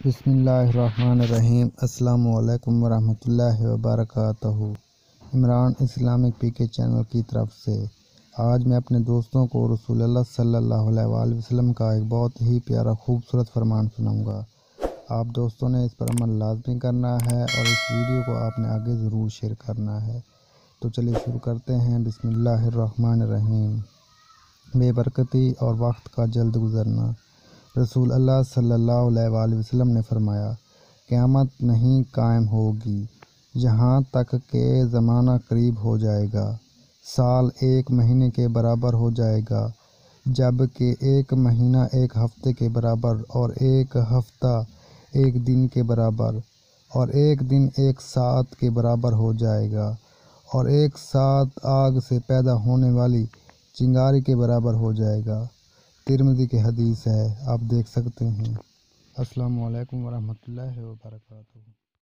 بسم اللہ الرحمن الرحیم۔ السلام علیکم ورحمۃ اللہ وبرکاتہ۔ عمران اسلامک پی کے چینل کی طرف سے آج میں اپنے دوستوں کو رسول اللہ صلی اللہ علیہ وآلہ وسلم کا ایک بہت ہی پیارا خوبصورت فرمان سناؤں گا۔ آپ دوستوں نے اس پر عمل لازمی کرنا ہے اور اس ویڈیو کو آپ نے آگے ضرور شیئر کرنا ہے۔ تو چلیے شروع کرتے ہیں۔ بسم اللہ الرحمن الرحیم۔ بے برکتی اور وقت کا جلد گزرنا۔ رسول اللہ صلی اللہ علیہ وآلہ وسلم نے فرمایا، قیامت نہیں قائم ہوگی یہاں تک کہ زمانہ قریب ہو جائے گا، سال ایک مہینے کے برابر ہو جائے گا، جب کہ ایک مہینہ ایک ہفتے کے برابر اور ایک ہفتہ ایک دن کے برابر اور ایک دن ایک ساعت کے برابر ہو جائے گا اور ایک ساعت آگ سے پیدا ہونے والی چنگاری کے برابر ہو جائے گا۔ ترمذی کی حدیث ہے، آپ دیکھ سکتے ہیں۔ السلام علیکم ورحمۃ اللہ وبرکاتہ۔